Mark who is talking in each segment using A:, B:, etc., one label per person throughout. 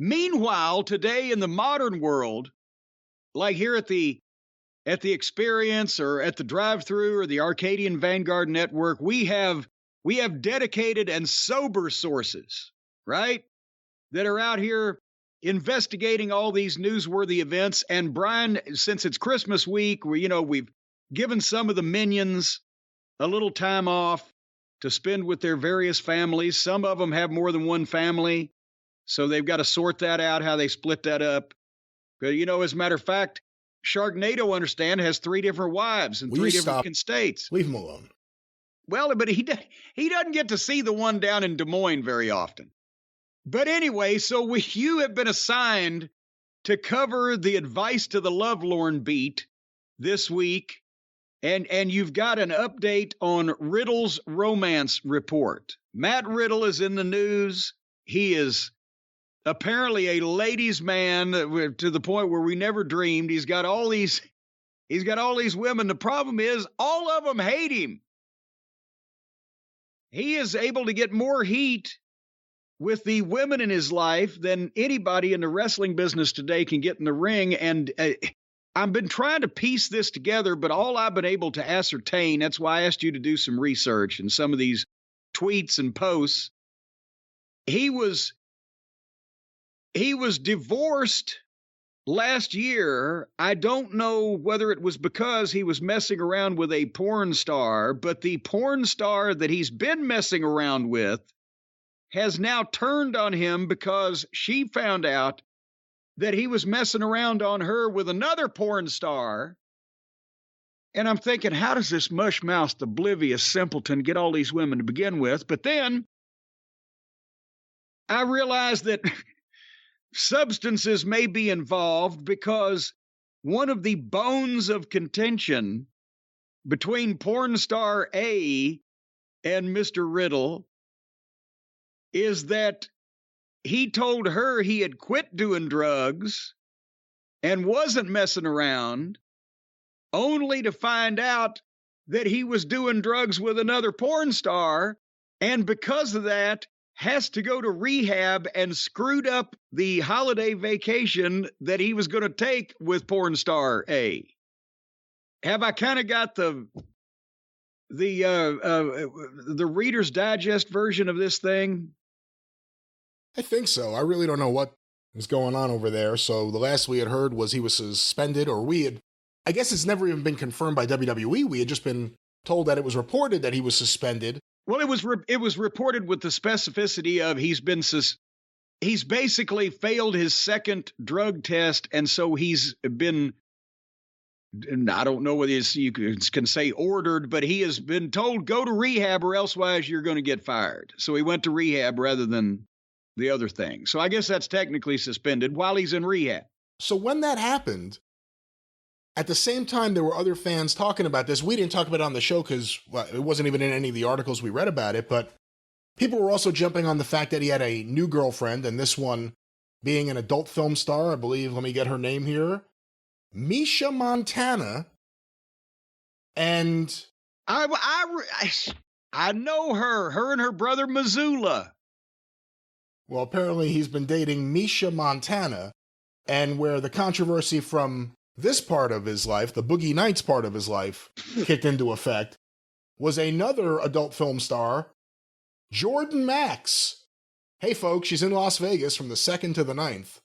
A: Meanwhile, today in the modern world, like here at the Experience or at the Drive-Thru or the Arcadian Vanguard Network, we have dedicated and sober sources, right, that are out here investigating all these newsworthy events. And Brian, since it's Christmas week, we've given some of the minions a little time off to spend with their various families. Some of them have more than one family, so they've got to sort that out, how they split that up. But, as a matter of fact, Sharknado, understand, has 3 different wives in 3 different states.
B: Leave him alone.
A: Well, but he doesn't get to see the one down in Des Moines very often. But anyway, so you have been assigned to cover the Advice to the Lovelorn beat this week, and you've got an update on Riddle's romance report. Matt Riddle is in the news. He is apparently a ladies' man to the point where we never dreamed. He's got all these women. The problem is all of them hate him. He is able to get more heat with the women in his life than anybody in the wrestling business today can get in the ring. And I've been trying to piece this together, but all I've been able to ascertain, that's why I asked you to do some research and some of these tweets and posts. He was divorced last year. I don't know whether it was because he was messing around with a porn star, but the porn star that he's been messing around with has now turned on him because she found out that he was messing around on her with another porn star. And I'm thinking, how does this mush-mouthed, oblivious simpleton get all these women to begin with? But then I realized that substances may be involved, because one of the bones of contention between porn star A and Mr. Riddle is that he told her he had quit doing drugs and wasn't messing around, only to find out that he was doing drugs with another porn star, and because of that has to go to rehab and screwed up the holiday vacation that he was going to take with porn star A. Have I kind of got the Reader's Digest version of this thing?
B: I think so. I really don't know what is going on over there. So the last we had heard was he was suspended, or I guess it's never even been confirmed by WWE. We had just been told that it was reported that he was suspended.
A: Well, it was reported with the specificity of he's basically failed his second drug test, and so he's been, and I don't know whether you can say ordered, but he has been told, go to rehab or elsewise you're going to get fired. So he went to rehab rather than the other thing. So I guess that's technically suspended while he's in rehab.
B: So when that happened, at the same time, there were other fans talking about this. We didn't talk about it on the show because it wasn't even in any of the articles we read about it, but people were also jumping on the fact that he had a new girlfriend, and this one being an adult film star, I believe, let me get her name here, Misha Montana. And
A: I know her and her brother Missoula.
B: Well, apparently he's been dating Misha Montana, and where the controversy from this part of his life, the Boogie Nights part of his life, kicked into effect, was another adult film star, Jordan Max. Hey folks, she's in Las Vegas from the 2nd to the 9th.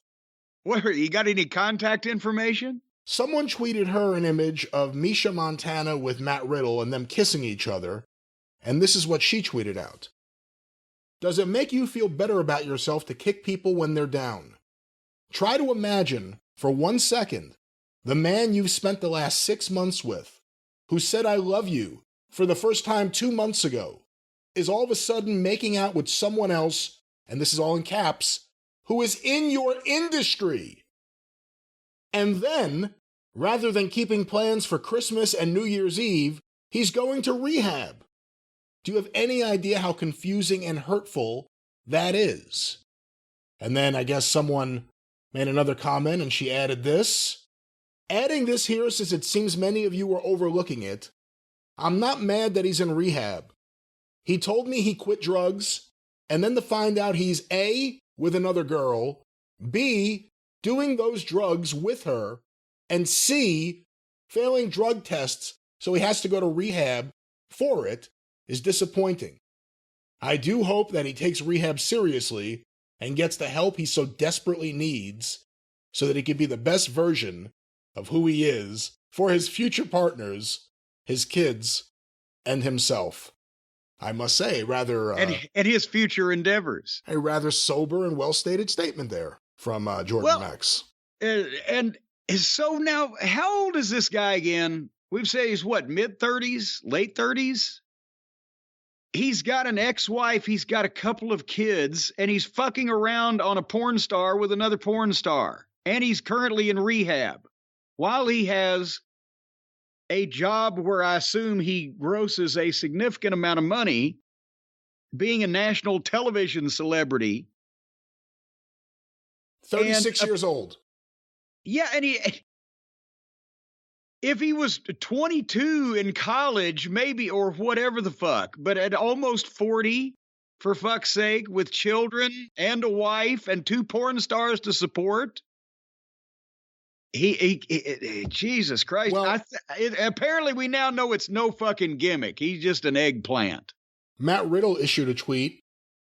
A: What, you got any contact information?
B: Someone tweeted her an image of Misha Montana with Matt Riddle and them kissing each other, and this is what she tweeted out. Does it make you feel better about yourself to kick people when they're down? Try to imagine, for 1 second, the man you've spent the last 6 months with, who said I love you for the first time 2 months ago, is all of a sudden making out with someone else, and this is all in caps, who is in your industry. And then, rather than keeping plans for Christmas and New Year's Eve, he's going to rehab. Do you have any idea how confusing and hurtful that is? And then I guess someone made another comment and she added this. Adding this here since it seems many of you are overlooking it. I'm not mad that he's in rehab. He told me he quit drugs, and then to find out he's A, with another girl, B, doing those drugs with her, and C, failing drug tests so he has to go to rehab for it is disappointing. I do hope that he takes rehab seriously and gets the help he so desperately needs so that he can be the best version of who he is for his future partners, his kids, and himself. I must say,
A: and his future endeavors.
B: A rather sober and well-stated statement there from Jordan Max.
A: And so now, how old is this guy again? We've said he's what, mid-30s, late 30s? He's got an ex-wife, he's got a couple of kids, and he's fucking around on a porn star with another porn star. And he's currently in rehab while he has a job where I assume he grosses a significant amount of money, being a national television celebrity.
B: 36 years old.
A: Yeah, and if he was 22 in college, maybe, or whatever the fuck, but at almost 40, for fuck's sake, with children and a wife and 2 porn stars to support. Jesus Christ.
B: Well,
A: apparently we now know it's no fucking gimmick. He's just an eggplant.
B: Matt Riddle issued a tweet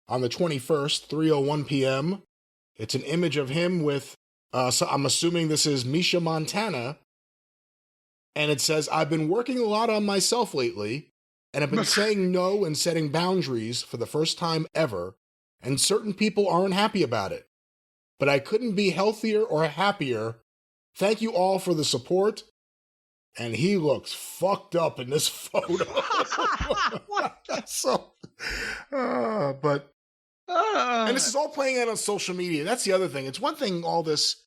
B: on the 21st, 3:01 p.m. It's an image of him with, so I'm assuming this is Misha Montana. And it says, I've been working a lot on myself lately, and I've been saying no and setting boundaries for the first time ever, and certain people aren't happy about it. But I couldn't be healthier or happier. Thank you all for the support. And he looks fucked up in this photo. And this is all playing out on social media. That's the other thing. It's one thing, all this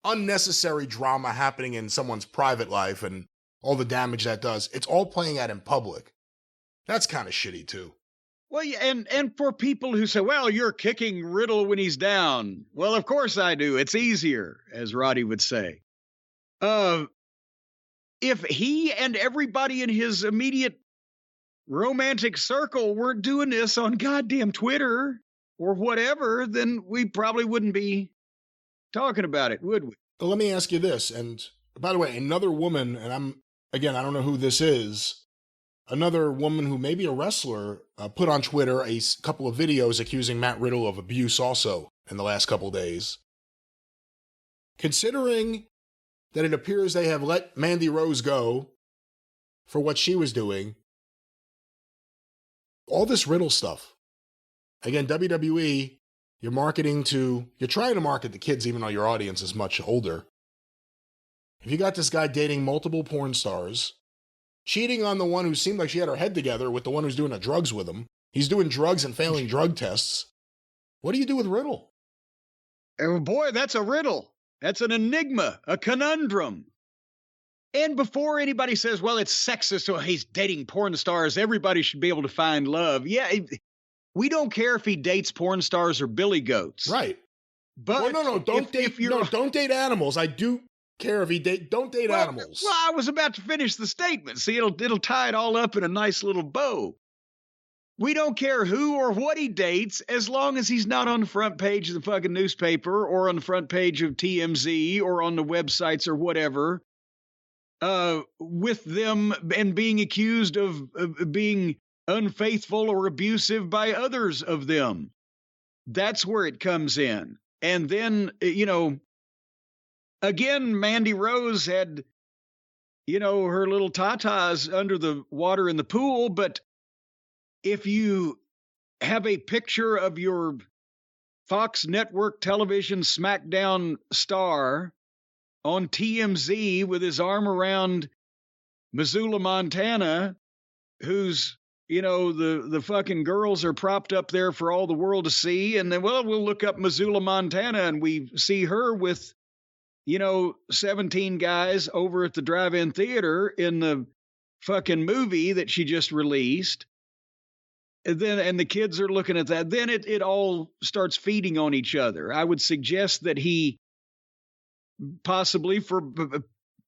B: unnecessary drama happening in someone's private life and all the damage that does. It's all playing out in public. That's kind of shitty too.
A: Well, yeah, and for people who say, well, you're kicking Riddle when he's down. Well, of course I do. It's easier, as Roddy would say. If he and everybody in his immediate romantic circle weren't doing this on goddamn Twitter or whatever, then we probably wouldn't be talking about it, would we?
B: Well, let me ask you this. And by the way, another woman, and I don't know who this is, another woman who may be a wrestler put on Twitter a couple of videos accusing Matt Riddle of abuse also in the last couple of days. Considering that it appears they have let Mandy Rose go for what she was doing, all this Riddle stuff. Again, WWE, you're trying to market the kids even though your audience is much older. If you got this guy dating multiple porn stars, cheating on the one who seemed like she had her head together with the one who's doing the drugs with him, he's doing drugs and failing drug tests, what do you do with Riddle?
A: Oh boy, that's a riddle. That's an enigma, a conundrum. And before anybody says, well, it's sexist, or he's dating porn stars, everybody should be able to find love. Yeah, we don't care if he dates porn stars or billy goats.
B: Right.
A: But
B: don't date animals. I do care if he don't date animals.
A: Well, I was about to finish the statement. See, it'll tie it all up in a nice little bow. We don't care who or what he dates as long as he's not on the front page of the fucking newspaper or on the front page of TMZ or on the websites or whatever, with them and being accused of being unfaithful or abusive by others of them. That's where it comes in. And then, again, Mandy Rose had, her little tatas under the water in the pool, but if you have a picture of your Fox Network television SmackDown star on TMZ with his arm around Missoula, Montana, who's, the fucking girls are propped up there for all the world to see. And then, we'll look up Missoula, Montana, and we see her with, 17 guys over at the drive-in theater in the fucking movie that she just released. And the kids are looking at that. Then it all starts feeding on each other. I would suggest that he possibly, for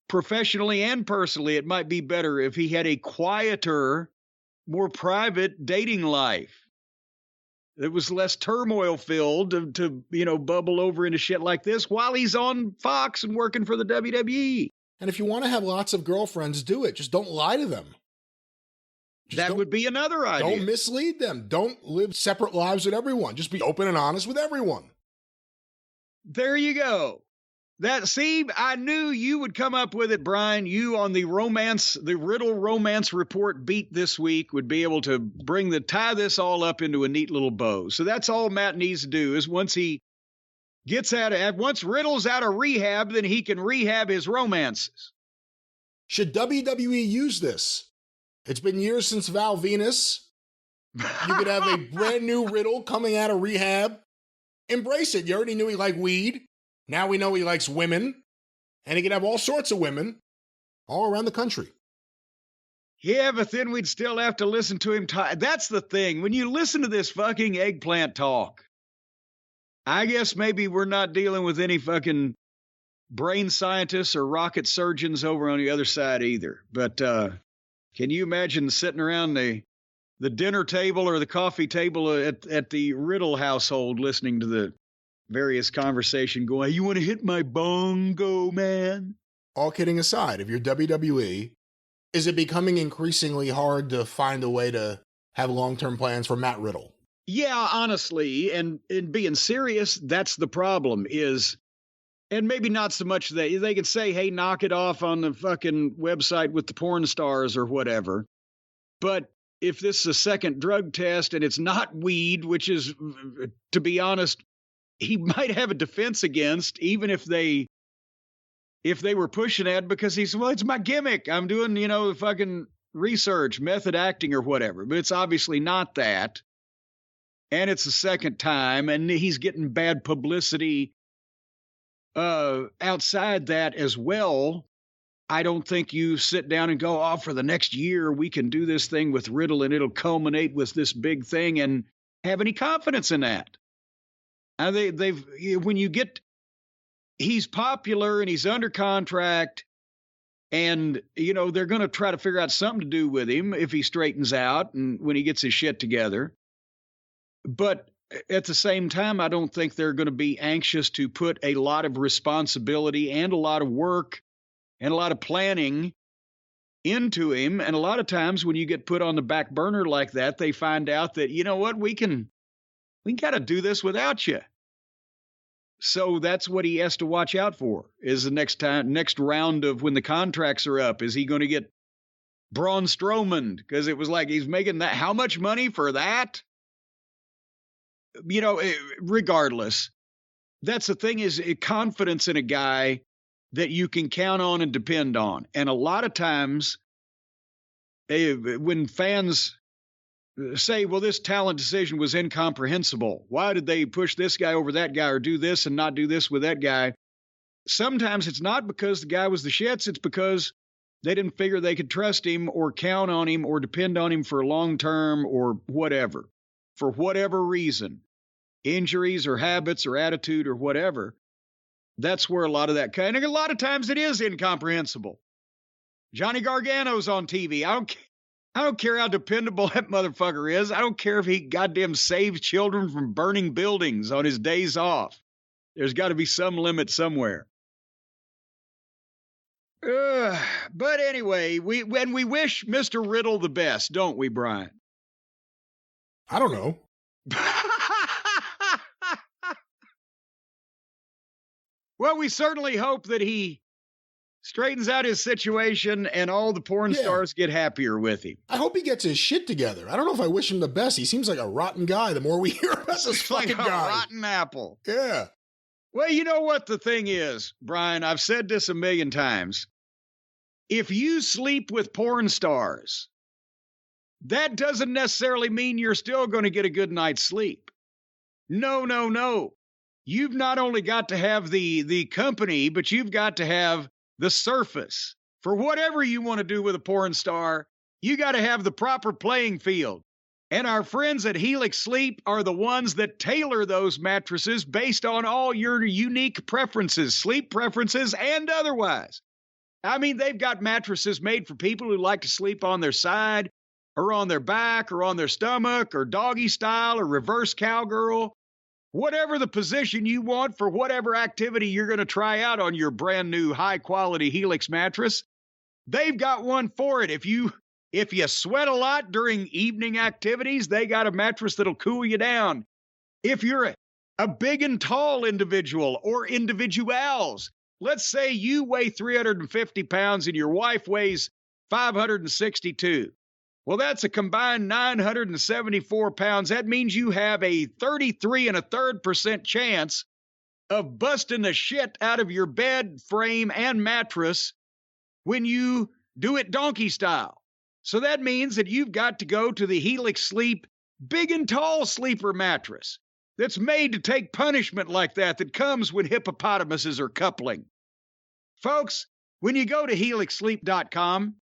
A: professionally and personally, it might be better if he had a quieter, more private dating life. It was less turmoil filled to bubble over into shit like this while he's on Fox and working for the WWE.
B: And if you want to have lots of girlfriends, do it. Just don't lie to them.
A: That would be another idea.
B: Don't mislead them. Don't live separate lives with everyone. Just be open and honest with everyone.
A: There you go. I knew you would come up with it, Brian. You on the Riddle romance report beat this week would be able to tie this all up into a neat little bow. So that's all Matt needs to do is once Riddle's out of rehab, then he can rehab his romances.
B: Should WWE use this? It's been years since Val Venus. You could have a brand new Riddle coming out of rehab. Embrace it. You already knew he liked weed. Now we know he likes women. And he can have all sorts of women all around the country.
A: Yeah, but then we'd still have to listen to him talk. That's the thing. When you listen to this fucking eggplant talk, I guess maybe we're not dealing with any fucking brain scientists or rocket surgeons over on the other side either. But can you imagine sitting around the dinner table or the coffee table at the Riddle household listening to the various conversation going, you want to hit my bongo, man?
B: All kidding aside, if you're WWE, is it becoming increasingly hard to find a way to have long-term plans for Matt Riddle?
A: Yeah, honestly, and being serious, that's the problem is, and maybe not so much that they can say, hey, knock it off on the fucking website with the porn stars or whatever. But if this is a second drug test and it's not weed, which is, to be honest, he might have a defense against, even if they were pushing it because he's, well, it's my gimmick. I'm doing, fucking research, method acting or whatever. But it's obviously not that. And it's the second time, and he's getting bad publicity outside that as well. I don't think you sit down and go, oh, for the next year, we can do this thing with Riddle and it'll culminate with this big thing and have any confidence in that. He's popular and he's under contract and, they're going to try to figure out something to do with him if he straightens out and when he gets his shit together. But at the same time, I don't think they're going to be anxious to put a lot of responsibility and a lot of work and a lot of planning into him. And a lot of times when you get put on the back burner like that, they find out that, you know what, we can kind of do this without you. So that's what he has to watch out for is the next round of when the contracts are up. Is he going to get Braun Strowman? Because it was like he's making that. How much money for that? Regardless, that's the thing is confidence in a guy that you can count on and depend on. And a lot of times when fans say, well, this talent decision was incomprehensible. Why did they push this guy over that guy or do this and not do this with that guy? Sometimes it's not because the guy was the shits. It's because they didn't figure they could trust him or count on him or depend on him for long term or whatever. For whatever reason, injuries or habits or attitude or whatever, that's where a lot of that kind of, a lot of times it is incomprehensible. Johnny Gargano's on TV. I don't care how dependable that motherfucker is. I don't care if he goddamn saves children from burning buildings on his days off. There's got to be some limit somewhere. But anyway, we wish Mr. Riddle the best, don't we, Brian?
B: I don't know.
A: Well, we certainly hope that he straightens out his situation and all the porn stars get happier with him.
B: I hope he gets his shit together. I don't know if I wish him the best. He seems like a rotten guy the more we hear about this fucking
A: like a
B: guy.
A: Rotten apple.
B: Yeah.
A: Well, you know what the thing is, Brian? I've said this a million times. If you sleep with porn stars, that doesn't necessarily mean you're still going to get a good night's sleep. No. You've not only got to have the company, but you've got to have the surface. For whatever you want to do with a porn star, you got to have the proper playing field. And our friends at Helix Sleep are the ones that tailor those mattresses based on all your unique preferences, sleep preferences, and otherwise. I mean, they've got mattresses made for people who like to sleep on their side, or on their back or on their stomach or doggy style or reverse cowgirl, whatever the position you want for whatever activity you're going to try out on your brand new high quality Helix mattress, they've got one for it. If you sweat a lot during evening activities, they got a mattress that'll cool you down. If you're a big and tall individual or individuals, let's say you weigh 350 pounds and your wife weighs 562. Well, that's a combined 974 pounds. That means you have a 33.33% chance of busting the shit out of your bed frame and mattress when you do it donkey style. So that means that you've got to go to the Helix Sleep big and tall sleeper mattress that's made to take punishment like that comes when hippopotamuses are coupling. Folks, when you go to helixsleep.com,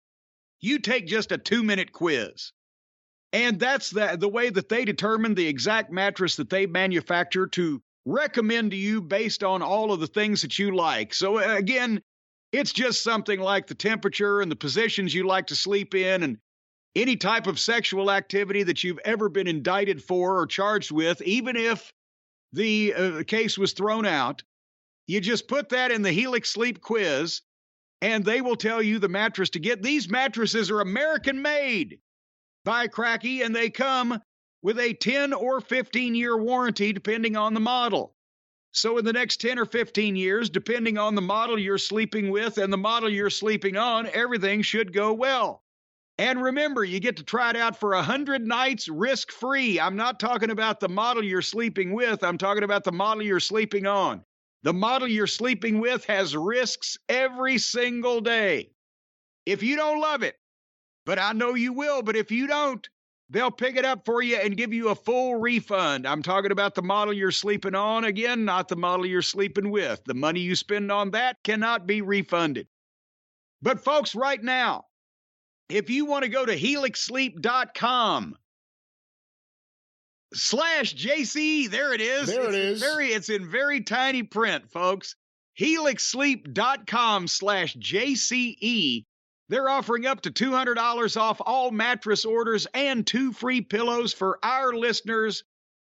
A: you take just a 2-minute quiz. And that's the way that they determine the exact mattress that they manufacture to recommend to you based on all of the things that you like. So again, it's just something like the temperature and the positions you like to sleep in and any type of sexual activity that you've ever been indicted for or charged with, even if the case was thrown out. You just put that in the Helix Sleep quiz, and they will tell you the mattress to get. These mattresses are American-made by Cracky, and they come with a 10 or 15-year warranty, depending on the model. So in the next 10 or 15 years, depending on the model you're sleeping with and the model you're sleeping on, everything should go well. And remember, you get to try it out for 100 nights risk-free. I'm not talking about the model you're sleeping with. I'm talking about the model you're sleeping on. The model you're sleeping with has risks every single day. If you don't love it, but I know you will, but if you don't, they'll pick it up for you and give you a full refund. I'm talking about the model you're sleeping on. Again, not the model you're sleeping with. The money you spend on that cannot be refunded. But folks, right now, if you want to go to helixsleep.com/JC, there it is.
B: There it is.
A: It's in very tiny print, folks. helixsleep.com/JCE. They're offering up to $200 off all mattress orders and 2 free pillows for our listeners,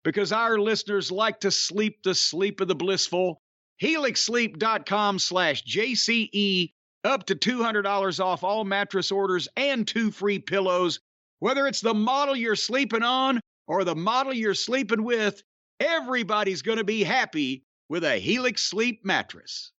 A: because our listeners like to sleep the sleep of the blissful. helixsleep.com/JCE. Up to $200 off all mattress orders and 2 free pillows. Whether it's the model you're sleeping on or the model you're sleeping with, everybody's going to be happy with a Helix Sleep mattress.